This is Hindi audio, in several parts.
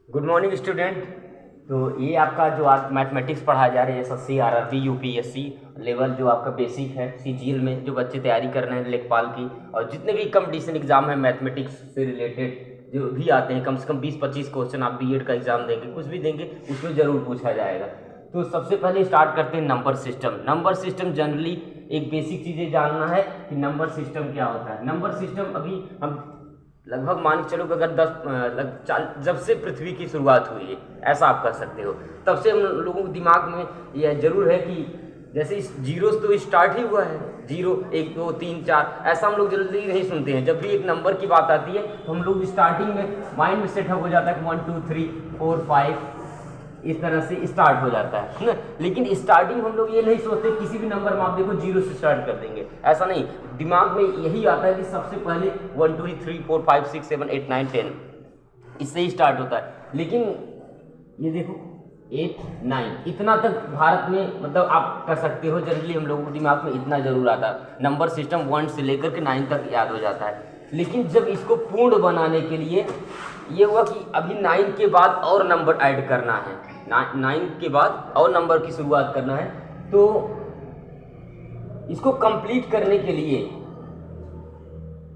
Good morning student. तो ये आपका जो आज मैथमेटिक्स पढ़ाया जा रहा है एसएससी आरआरबी यूपीएससी लेवल जो आपका बेसिक है सीजीएल में जो बच्चे तैयारी कर रहे हैं लेखपाल की और जितने भी कंपटीशन एग्जाम है मैथमेटिक्स से रिलेटेड जो भी आते हैं कम से कम 20-25 क्वेश्चन आप बीएड का एग्जाम देंगे कुछ भी देंगे उसमें ज़रूर पूछा जाएगा। तो सबसे पहले स्टार्ट करते हैं number system. Number system generally एक बेसिक चीज़ें जानना है कि नंबर सिस्टम क्या होता है। नंबर सिस्टम अभी हम लगभग मान के चलो कि अगर जब से पृथ्वी की शुरुआत हुई है ऐसा आप कर सकते हो तब से हम लोगों के दिमाग में यह जरूर है कि जैसे इस जीरो से तो स्टार्ट ही हुआ है, 0 1 2 3 4 ऐसा हम लोग जल्दी नहीं सुनते हैं। जब भी एक नंबर की बात आती है तो हम लोग स्टार्टिंग में माइंड में सेटअप हो जाता है कि 1 2 3 4 5 इस तरह से स्टार्ट हो जाता है ना। लेकिन स्टार्टिंग हम लोग ये नहीं सोचते किसी भी नंबर में आप देखो 0 से स्टार्ट कर देंगे, ऐसा नहीं। दिमाग में यही आता है कि सबसे पहले 1 2 3 4 5 6 7 8 9 10 इससे ही स्टार्ट होता है। लेकिन ये देखो 8 9 इतना तक भारत में मतलब आप कर सकते हो। जनरली हम लोगों को दिमाग में इतना जरूर आता है। नंबर सिस्टम 1 से लेकर के 9 तक याद हो जाता है। लेकिन जब इसको पूर्ण बनाने के लिए ये हुआ कि अभी 9 के बाद और नंबर ऐड करना है, 9 के बाद और नंबर की शुरुआत करना है। तो इसको कंप्लीट करने के लिए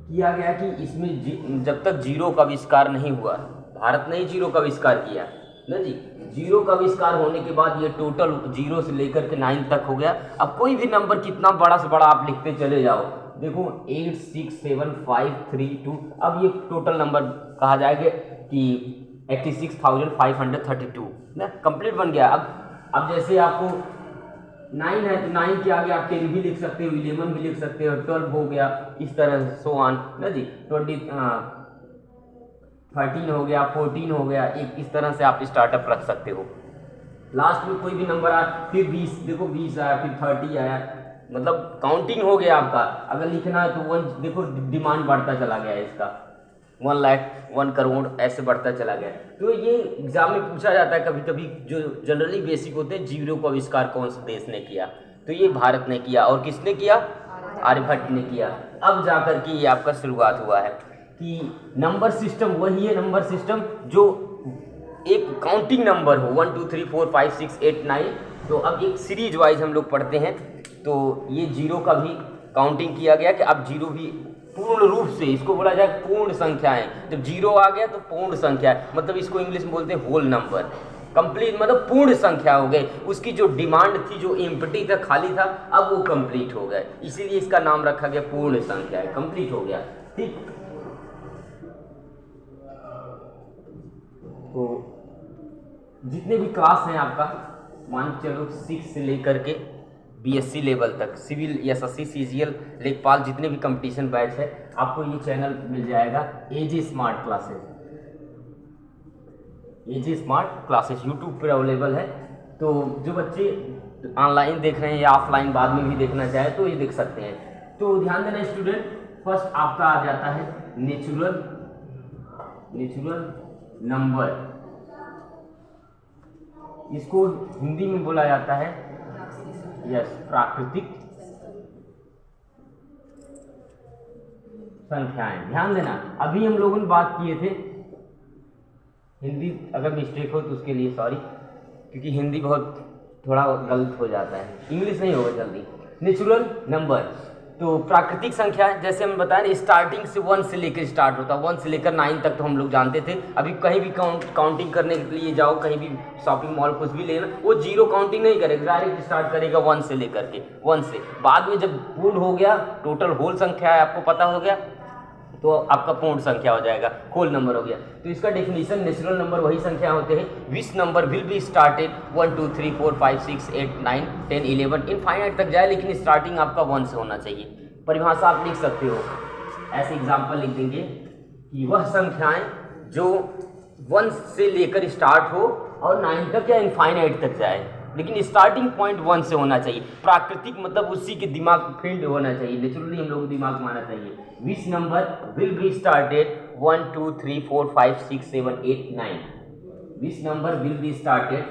किया गया कि इसमें जब तक 0 का आविष्कार नहीं हुआ, भारत ने ही 0 का आविष्कार किया ना जी। 0 का आविष्कार होने के बाद ये टोटल 0 से लेकर के 9 तक हो गया। अब कोई भी नंबर कितना बड़ा से बड़ा आप लिखते चले जाओ, देखो 8 6 7 5 3 2, अब ये टोटल नंबर कहा जाएगा कि 86,532 ना, कंप्लीट बन गया। अब जैसे आपको 9 है तो 9 के आगे आप 10 भी लिख सकते हो, 11 भी लिख सकते हो, 12 हो गया, इस तरह सो ऑन ना जी। 13 हो गया, 14 हो गया, एक इस तरह से आप स्टार्टअप रख सकते हो। लास्ट में कोई भी नंबर आया, फिर 20, देखो 20 आया, फिर 30 आया, मतलब काउंटिंग हो गया आपका। अगर लिखना है तो 1, देखो डिमांड बढ़ता चला गया है इसका, 1 लाख 1 करोड़ ऐसे बढ़ता चला गया। तो ये एग्जाम में पूछा जाता है कभी कभी, जो जनरली बेसिक होते हैं, 0 का आविष्कार कौन से देश ने किया, तो ये भारत ने किया। और किसने किया? आर्यभट्ट ने किया। अब जाकर के ये आपका शुरुआत हुआ है कि नंबर सिस्टम वही है नंबर सिस्टम जो एक काउंटिंग नंबर हो, 1 2 3 4 5 6 8 9। तो अब एक सीरीज वाइज हम लोग पढ़ते हैं। तो ये 0 का भी काउंटिंग किया गया कि अब 0 भी पूर्ण रूप से, इसको बोला जाए पूर्ण संख्याएं। जब 0 आ गया तो पूर्ण संख्या है, मतलब इसको इंग्लिश में बोलते हैं होल नंबर। कंप्लीट मतलब पूर्ण संख्या हो गई। उसकी जो डिमांड थी, जो एम्प्टी था, खाली था, अब वो कंप्लीट हो गए, इसीलिए इसका नाम रखा गया पूर्ण संख्या है, कंप्लीट हो गया। ठीक, तो जितने भी क्लास हैं आपका मान चलो 6 से लेकर के बीएससी लेवल तक, सिविल एसएससी सीजीएल लेखपाल जितने भी कंपटीशन बैच है, आपको ये चैनल मिल जाएगा एजी स्मार्ट क्लासेस। एजी स्मार्ट क्लासेस यूट्यूब पर अवेलेबल है। तो जो बच्चे ऑनलाइन देख रहे हैं या ऑफलाइन बाद में भी देखना चाहे तो ये देख सकते हैं। तो ध्यान देना स्टूडेंट, फर्स्ट आपका आ जाता है नेचुरल नंबर। इसको हिंदी में बोला जाता है प्राकृतिक संख्याएं। ध्यान देना, अभी हम लोगों ने बात किए थे, हिंदी अगर मिस्टेक हो तो उसके लिए सॉरी, क्योंकि हिंदी बहुत थोड़ा गलत हो जाता है, इंग्लिश नहीं होगा जल्दी। नेचुरल नंबर तो प्राकृतिक संख्या, जैसे हम बताएं स्टार्टिंग से 1 से लेकर स्टार्ट होता है, 1 से लेकर 9 तक तो हम लोग जानते थे। अभी कहीं भी काउंटिंग करने के लिए जाओ, कहीं भी शॉपिंग मॉल कुछ भी लेना, वो 0 काउंटिंग नहीं करेगा, डायरेक्ट स्टार्ट करेगा 1 से लेकर के 1 से। बाद में जब पूर्ण हो गया, टोटल होल संख्या है आपको पता हो गया, तो आपका पूर्ण संख्या हो जाएगा, होल नंबर हो गया। तो इसका डेफिनेशन, नेचुरल नंबर वही संख्या होते हैं which number will be started 1 2 3 4 5 6 8 9 10 11 infinite तक जाए, लेकिन स्टार्टिंग आपका 1 से होना चाहिए। परिभाषा आप लिख सकते हो, ऐसे एग्जाम्पल लिख देंगे कि वह संख्याएं जो 1 से लेकर स्टार्ट हो और 9 तक या इनफाइनाइट तक जाए, लेकिन स्टार्टिंग पॉइंट 1 से होना चाहिए। प्राकृतिक मतलब उसी के दिमाग फील्ड होना चाहिए, नेचुरली हम लोग को दिमाग में आना चाहिए। Which number will be started 1 2 3 4 5 6 7 8 9। Which number will be started,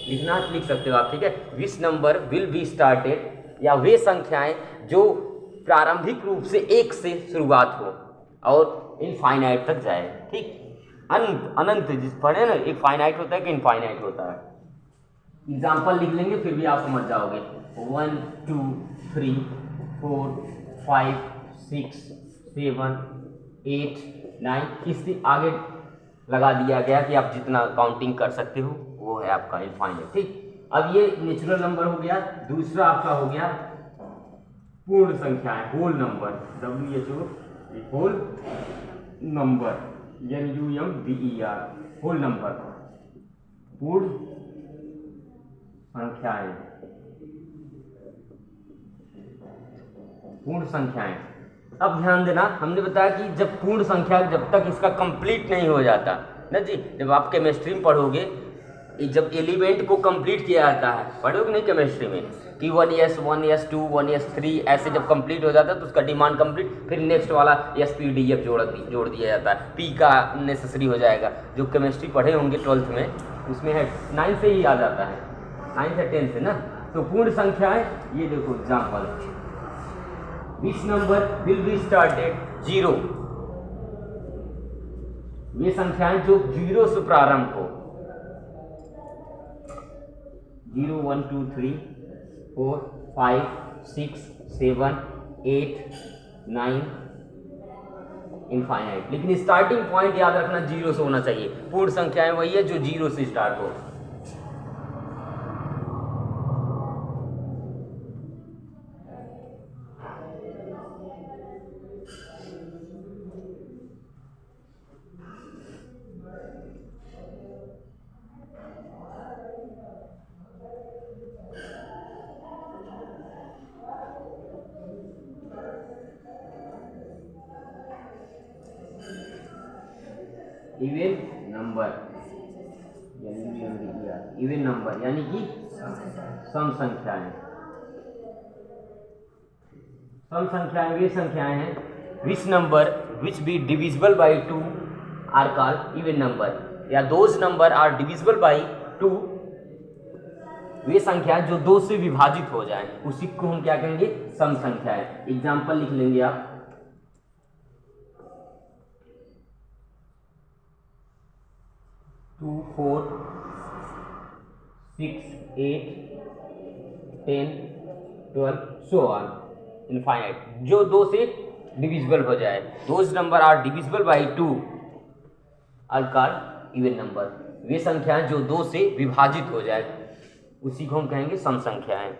लिखना लिख सकते हो आप, ठीक है। Which number will be started, या वे संख्याएं जो प्रारंभिक रूप से 1 से शुरुआत हो और इनफाइनाइट तक जाए। ठीक, अनंत अनंत जिस पढ़े ना, एक फाइनाइट होता है कि इनफाइनाइट होता है। एग्जाम्पल लिख लेंगे फिर भी आप समझ जाओगे। 1 2 3 4 5 6 7 8 9, इससे आगे लगा दिया गया कि आप जितना काउंटिंग कर सकते हो वो है आपका इनफाइनाइट। ठीक, अब ये नेचुरल नंबर हो गया। दूसरा आपका हो गया पूर्ण संख्याएं, whole number, WHO whole number, NUMBER, whole number, पूर्ण संख्याएं, पूर्ण संख्याएं। अब ध्यान देना, हमने बताया कि जब पूर्ण संख्या, जब तक इसका कंप्लीट नहीं हो जाता ना जी, जब आप केमिस्ट्री में पढ़ोगे, जब एलिमेंट को कंप्लीट किया जाता है, पढ़ोगे नहीं केमिस्ट्री में कि 1s 1s 2 1s 3 ऐसे जब कंप्लीट हो जाता है तो उसका डिमांड कंप्लीट, फिर नेक्स्ट वाला SPDF जोड़ दिया जाता है, P का नेसेसरी हो जाएगा। जो केमिस्ट्री पढ़े होंगे 12th में, उसमें है 9 से ही आ जाता है, 9 से 10 से ना। तो पूर्ण संख्याएं, ये देखो example, which number will be started 0, ये संख्याएं जो 0 से प्रारंभ हो, 0 1 2 3 4 5 6 7 8 9 इनफाइनाइट, लेकिन स्टार्टिंग पॉइंट याद रखना 0 से होना चाहिए। पूर्ण संख्याएं वही है जो 0 से स्टार्ट हो। इवन नंबर, इवन नंबर यानी कि सम संख्याएं। सम संख्याएं वे संख्याएं हैं which number which be divisible by 2 are called even number, या those number are divisible by 2, वे संख्या जो 2 से विभाजित हो जाए उसी को हम क्या कहेंगे, सम संख्याएं। एग्जाम्पल लिख लेंगे आप, 2 4 6 8 10 12 so on इनफाइनाइट, जो 2 से डिविजिबल हो जाए। Those number are divisible by 2 are called even number, वे संख्याएं जो 2 से विभाजित हो जाए उसी को हम कहेंगे सम संख्याएं।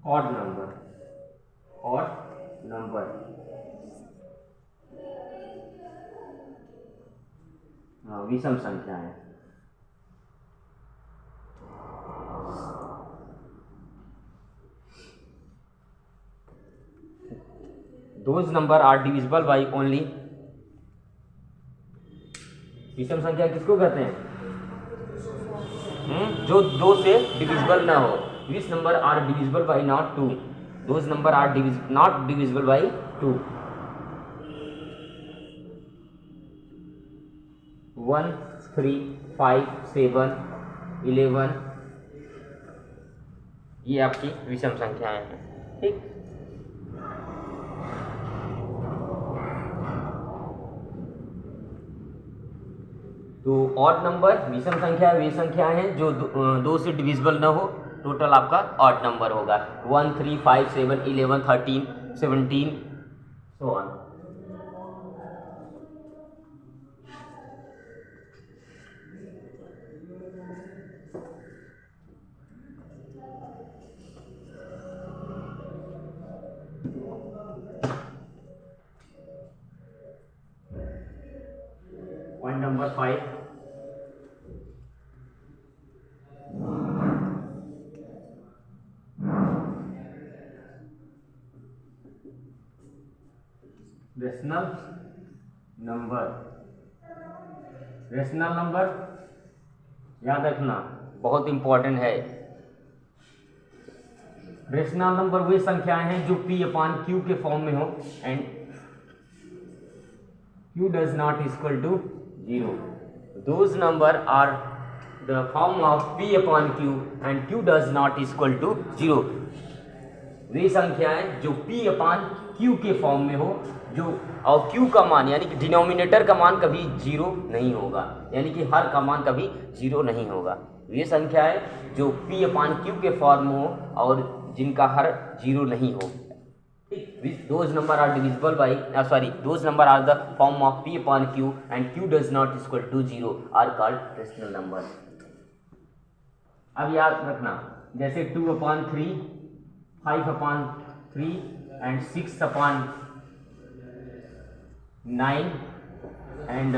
ऑड नंबर, ऑड नंबर, विषम संख्याएं। Those number are divisible by only, विषम संख्या किसको कहते हैं, जो 2 से डिविजिबल ना हो। Which number are divisible by not 2, those number are not divisible by 2। 1 3 5 7 11, ये आपकी विषम संख्याएं हैं। ठीक, तो ऑड नंबर, विषम संख्या वे संख्याएं हैं जो 2 से डिविजिबल न हो, टोटल आपका ऑड नंबर होगा 1 3 5 7 11 13 17 so on. Point number 5, rational number. Rational number याद रखना बहुत इंपॉर्टेंट है। रेशनल नंबर वे संख्याएं हैं जो P/Q के फॉर्म में हो and Q does not equal to 0। Those number are the form of p upon q and q does not equal to 0। वे संख्याएं जो p अपान q के फॉर्म में हो, जो और q का मान यानी कि डिनोमिनेटर का मान कभी 0 नहीं होगा, यानी कि हर का मान कभी 0 नहीं होगा। वे संख्याएं जो p अपान q के फॉर्म में हो और जिनका हर 0 नहीं हो। Those number are divisible by those number are the form of p upon q and q does not equal to 0 are called rational number। अब याद रखना, जैसे 2 upon 3, 5 upon 3 and 6 upon 9 and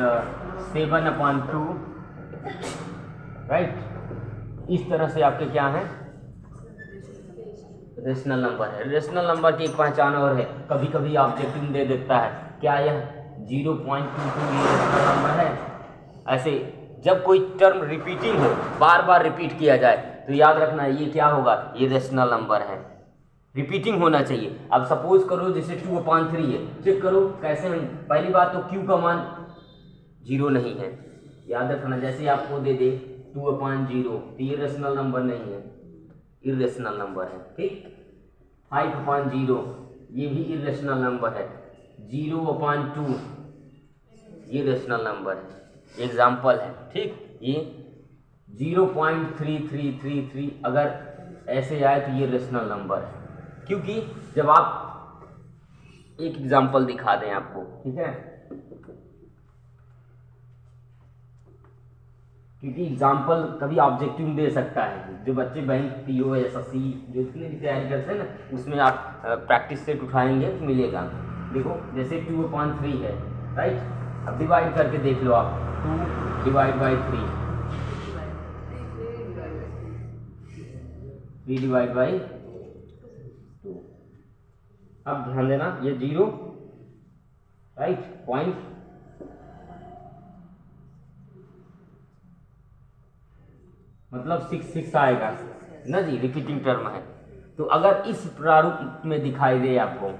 7 upon 2, right. इस तरह से आपके क्या हैं, रेशनल नंबर है। रेशनल नंबर की एक पहचान और है, कभी कभी ऑब्जेक्टिव दे देता है, क्या यह 0.22 ये रेशनल नंबर है। ऐसे जब कोई टर्म रिपीटिंग हो, बार बार रिपीट किया जाए, तो याद रखना ये क्या होगा, ये रेशनल नंबर है, रिपीटिंग होना चाहिए। अब सपोज करो जैसे 2/3 है, चेक करो कैसे। पहली बात तो q का मान 0 नहीं है, याद रखना। जैसे आपको दे दे 2/0 तो ये रेशनल नंबर नहीं है, इरेशनल नंबर है, ठीक। 5/0 ये भी इरेशनल नंबर है। 0/2 ये रेशनल नंबर है, एग्जाम्पल है, ठीक। ये 0.3333 अगर ऐसे आए तो ये रेशनल नंबर है, क्योंकि जब आप एक एग्जाम्पल दिखा दें आपको, ठीक है, क्योंकि एग्जाम्पल कभी ऑब्जेक्टिव दे सकता है। जो बच्चे बैंक पीओ एसएससी जो इसलिए भी तैयारी करते हैं ना, उसमें आप प्रैक्टिस सेट उठाएंगे तो मिलेगा। देखो जैसे 2/3 है, राइट। अब डिवाइड करके देख लो आप, 2 डिवाइड बाई 3, 3 डिवाइड बाई 2। अब ध्यान देना ये 0, राइट, पॉइंट, मतलब 6 आएगा ना जी, रिपीटिंग टर्म है। तो अगर इस प्रारूप में दिखाई दे आपको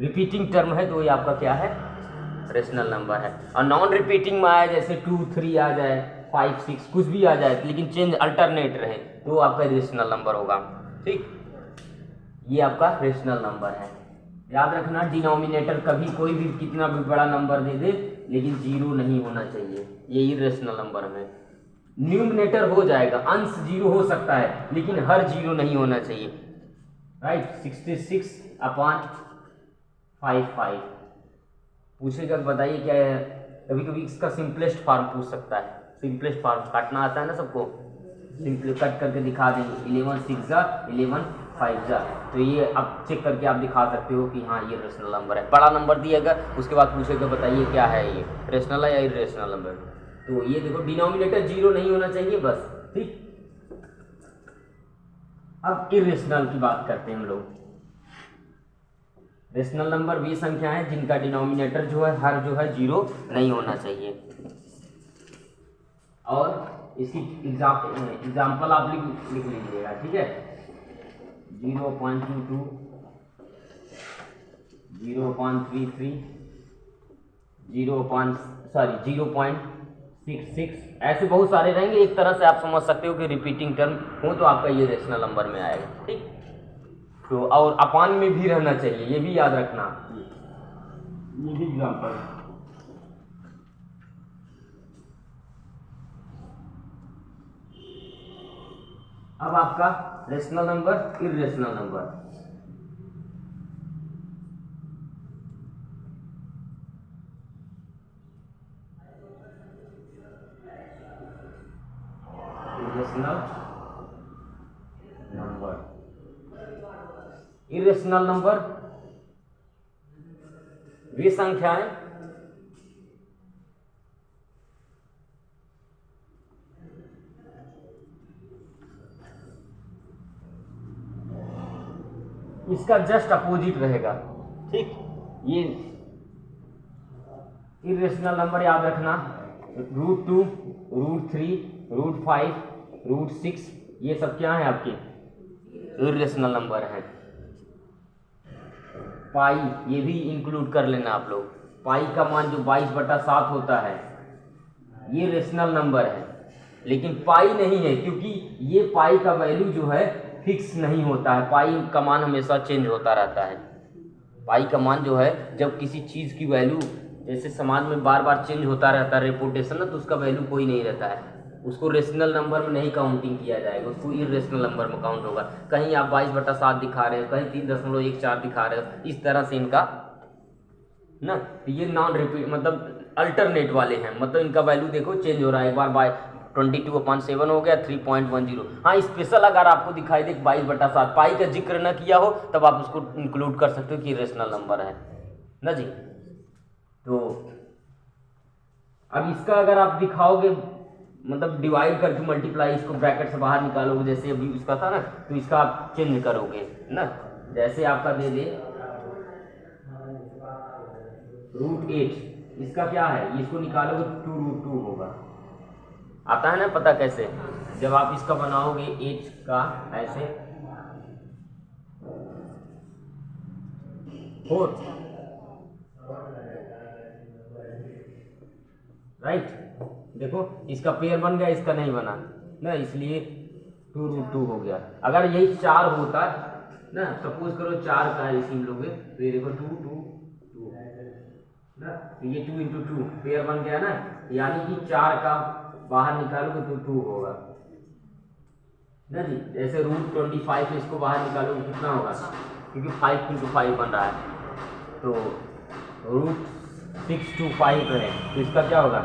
रिपीटिंग टर्म है, तो ये आपका क्या है, रेशनल नंबर है। और नॉन रिपीटिंग में आया, जैसे 2, 3 आ जाए, 5, 6 कुछ भी आ जाए, लेकिन चेंज अल्टरनेट रहे, तो आपका रेशनल नंबर होगा, ठीक। ये आपका रेशनल नंबर है। याद रखना, डिनोमिनेटर कभी कोई भी कितना भी बड़ा नंबर दे दे, लेकिन 0 नहीं होना चाहिए, ये इरेशनल नंबर में। न्यूमिनेटर हो जाएगा, अंश 0 हो सकता है, लेकिन हर 0 नहीं होना चाहिए, राइट। 66/55 पूछेगा, बताइए क्या है। कभी कभी इसका सिंपलेस्ट फॉर्म पूछ सकता है, सिंपलेस्ट फॉर्म काटना आता है ना सबको, सिंपल कट करके दिखा देंगे, 11 6 11 5 तो ये अब चेक करके आप दिखा सकते हो कि हाँ ये रेशनल नंबर है। बड़ा नंबर दिएगा, उसके बाद पूछेगा बताइए क्या है, ये रेशनल है या इरेशनल नंबर। तो ये देखो डिनोमिनेटर 0 नहीं होना चाहिए बस, ठीक। अब इरेशनल की बात करते हैं हम लोग। रेशनल नंबर वे संख्या है जिनका डिनोमिनेटर जो है हर जो है 0 नहीं होना चाहिए। और इसकी एग्जाम्पल आप लिख लीजिएगा, ठीक है। 0.22, 0.33, 0.66, ऐसे बहुत सारे रहेंगे। एक तरह से आप समझ सकते हो कि रिपीटिंग टर्म हो तो आपका ये रेशनल नंबर में आएगा, ठीक। तो और अपान में भी रहना चाहिए, ये भी याद रखना, ये भी एग्जाम्पल है। अब आपका rational number, irrational number. Irrational number वे संख्याएं इसका जस्ट अपोजिट रहेगा, ठीक। ये इरेशनल नंबर याद रखना, √2, √3, √5, √6 ये सब क्या है आपके इरेशनल नंबर है। पाई ये भी इंक्लूड कर लेना आप लोग। पाई का मान जो 22/7 होता है, ये रेशनल नंबर है, लेकिन पाई नहीं है, क्योंकि ये पाई का वैल्यू जो है फिक्स नहीं होता है, पाई का मान हमेशा चेंज होता रहता है। पाई का मान जो है, जब किसी चीज़ की वैल्यू जैसे समाज में बार बार चेंज होता रहता है रेपुटेशन ना, तो उसका वैल्यू कोई नहीं रहता है, उसको रेशनल नंबर में नहीं काउंटिंग किया जाएगा, उसको इरेशनल नंबर में काउंट होगा। कहीं आप 22/7 दिखा रहे हो, कहीं 3.14 दिखा रहे हो, इस तरह से इनका ना, तो ये नॉन रिपीट मतलब अल्टरनेट वाले हैं, मतलब इनका वैल्यू देखो चेंज हो रहा है, एक बार 22/7 हो गया 3.10। हाँ, स्पेशल अगर आपको दिखाई दे 22/7 पाई का जिक्र न किया हो, तब आप उसको इंक्लूड कर सकते हो कि रेशनल नंबर है ना जी। तो अब इसका अगर आप दिखाओगे मतलब डिवाइड करके मल्टीप्लाई, इसको ब्रैकेट से बाहर निकालोगे, जैसे अभी इसका था ना, तो इसका आप चेंज करोगे ना, जैसे आपका दे दे √8, इसका क्या है, इसको निकालोगे 2√2 होगा। आता है ना पता कैसे, जब आप इसका बनाओगे 8 का ऐसे 4, राइट, देखो इसका पेयर बन गया, इसका नहीं बना ना, इसलिए 2√2 हो गया। अगर यही 4 होता ना, सपोज करो 4 का इसी लोगे, तो ये देखो 2 2 2 ना, तो ये 2 × 2 पेयर बन गया ना, यानी कि 4 का बाहर निकालोगे तो 2 होगा ना जी। जैसे √25 इसको बाहर निकालोगे कितना होगा, क्योंकि 5 × 5 बन रहा है, तो √625 है, तो इसका क्या होगा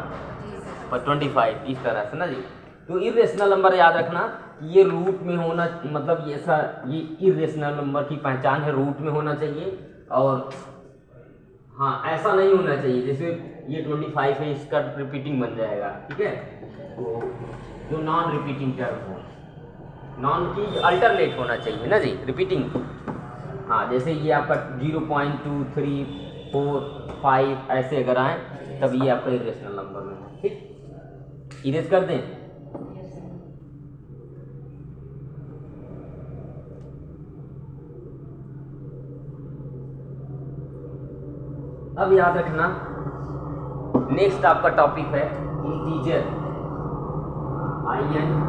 25, इस तरह से ना जी। तो इरेशनल नंबर याद रखना कि ये रूट में होना, मतलब ये इरेशनल नंबर की पहचान है, रूट में होना चाहिए, और हाँ ऐसा नहीं होना चाहिए जैसे ये 25 है, इसका रिपीटिंग बन जाएगा, ठीक है। तो जो नॉन रिपीटिंग टर्म हो, नॉन की अल्टरनेट होना चाहिए ना जी, रिपीटिंग। हाँ, जैसे ये आपका 0.2 3 4 5 ऐसे अगर आए, तब ये आपका इरेशनल नंबर में है, ठीक। इरेज कर दें, अब याद रखना नेक्स्ट आपका टॉपिक है इंटीजर, INT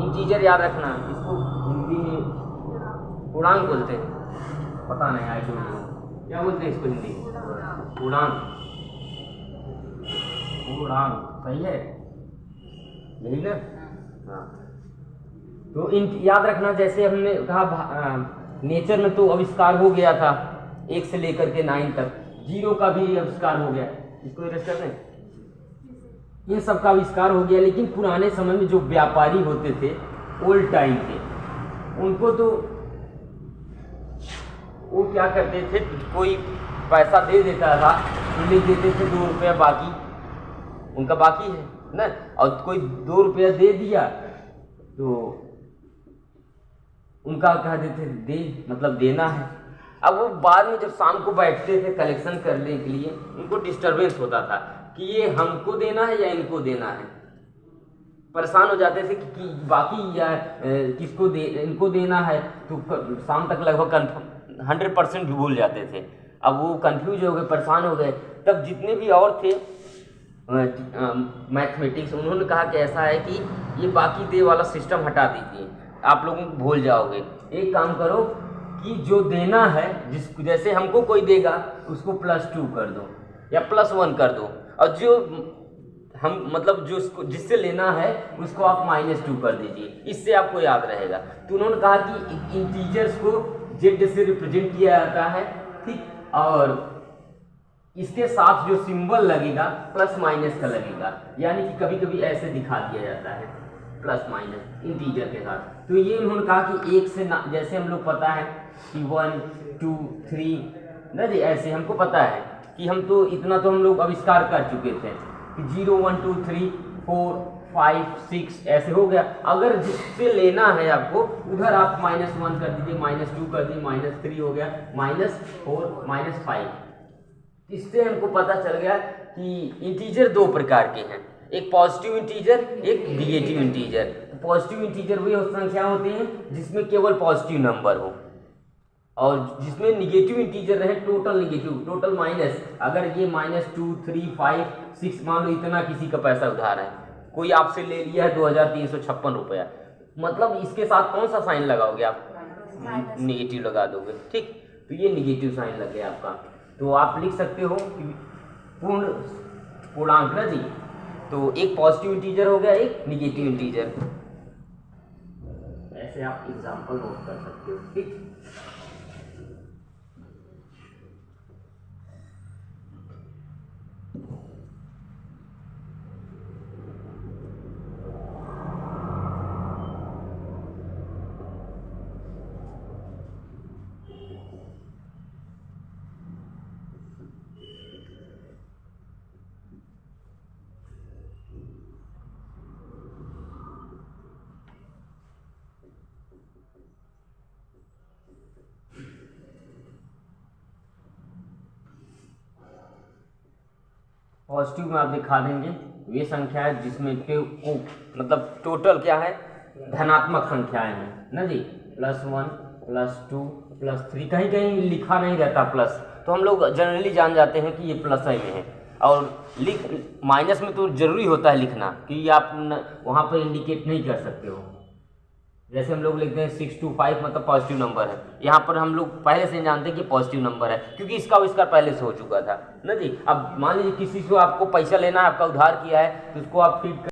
इंटीजर याद रखना, इसको हिंदी में पूर्णांक बोलते हैं, पता नहीं आई डोंट नो क्या बोलते हैं इसको हिंदी, पूर्णांक, पूर्णांक सही है यही ना। हाँ, तो याद रखना, जैसे हमने कहा नेचर में तो आविष्कार हो गया था 1 से लेकर के 9 तक, 0 का भी आविष्कार हो गया, इसको इरेज कर दें, ये सब का आविष्कार हो गया। लेकिन पुराने समय में जो व्यापारी होते थे, ओल्ड टाइम के, उनको तो वो क्या करते थे, कोई पैसा दे देता था, उन्हें देते थे 2 रुपया, बाकी उनका बाकी है ना, और कोई 2 रुपया दे दिया तो उनका कह देते दे मतलब देना है। अब वो बाद में जब शाम को बैठते थे कलेक्शन करने के लिए, उनको डिस्टरबेंस होता था कि ये हमको देना है या इनको देना है, परेशान हो जाते थे कि बाकी या किसको दे, इनको देना है, तो शाम तक लगभग 100% भी भूल जाते थे। अब वो कंफ्यूज हो गए, परेशान हो गए, तब जितने भी और थे मैथमेटिक्स, उन्होंने कहा कि ऐसा है कि ये बाकी दे वाला सिस्टम हटा दीजिए, आप लोगों को भूल जाओगे। एक काम करो कि जो देना है, जैसे हमको कोई देगा उसको +2 कर दो या +1 कर दो, और जो हम मतलब जो जिससे लेना है उसको आप -2 कर दीजिए, इससे आपको याद रहेगा। तो उन्होंने कहा कि इंटीजर्स को Z से रिप्रेजेंट किया जाता है, ठीक, और इसके साथ जो सिंबल लगेगा +- का लगेगा, यानी कि कभी कभी ऐसे दिखा दिया जाता है +- इंटीजर के साथ। तो ये उन्होंने कहा कि 1 से जैसे हम लोग पता है कि 1 2 3 ना जी, ऐसे हमको पता है कि हम तो इतना तो हम लोग आविष्कार कर चुके थे कि 0 1 2 3 4 5 6 ऐसे हो गया। अगर जिससे लेना है आपको, उधर आप -1 कर दीजिए, -2 कर दीजिए, -3 हो गया, -4 -5। इससे हमको पता चल गया कि इंटीजर 2 प्रकार के हैं, एक पॉजिटिव इंटीजर, एक निगेटिव इंटीजर। पॉजिटिव इंटीजर वही संख्या होती हैं जिसमें केवल पॉजिटिव नंबर हो, और जिसमें निगेटिव इंटीजर रहे, टोटल निगेटिव, टोटल माइनस, अगर ये -2, 3, 5, 6 मान लो इतना किसी का पैसा उधार है, कोई आपसे ले लिया है 2356 रुपया, मतलब इसके साथ कौन सा साइन लगाओगे आप? निगेटिव लगा दोगे, ठीक। तो ये निगेटिव साइन लग गया आपका। तो आप लिख सकते हो कि पूर्णांक ना जी, तो एक पॉजिटिव इंटीजर हो गया, एक निगेटिव इंटीजर। ऐसे आप एग्जांपल नोट कर सकते हो, ठीक। पॉजिटिव में आप दिखा देंगे वे संख्या है जिसमें के को मतलब टोटल क्या है, धनात्मक संख्याएं हैं ना जी, +1, +2, +3, कहीं कहीं लिखा नहीं रहता प्लस, तो हम लोग जनरली जान जाते हैं कि ये प्लस में है। और माइनस में तो जरूरी होता है लिखना, कि आप वहाँ पर इंडिकेट नहीं कर सकते हो। जैसे हम लोग लिखते हैं 625 मतलब पॉजिटिव नंबर है, यहाँ पर हम लोग पहले से जानते हैं कि पॉजिटिव नंबर है, क्योंकि इसका आविष्कार पहले से हो चुका था ना जी। अब मान लीजिए किसी से आपको पैसा लेना है, आपका उधार किया है, तो उसको आप फिट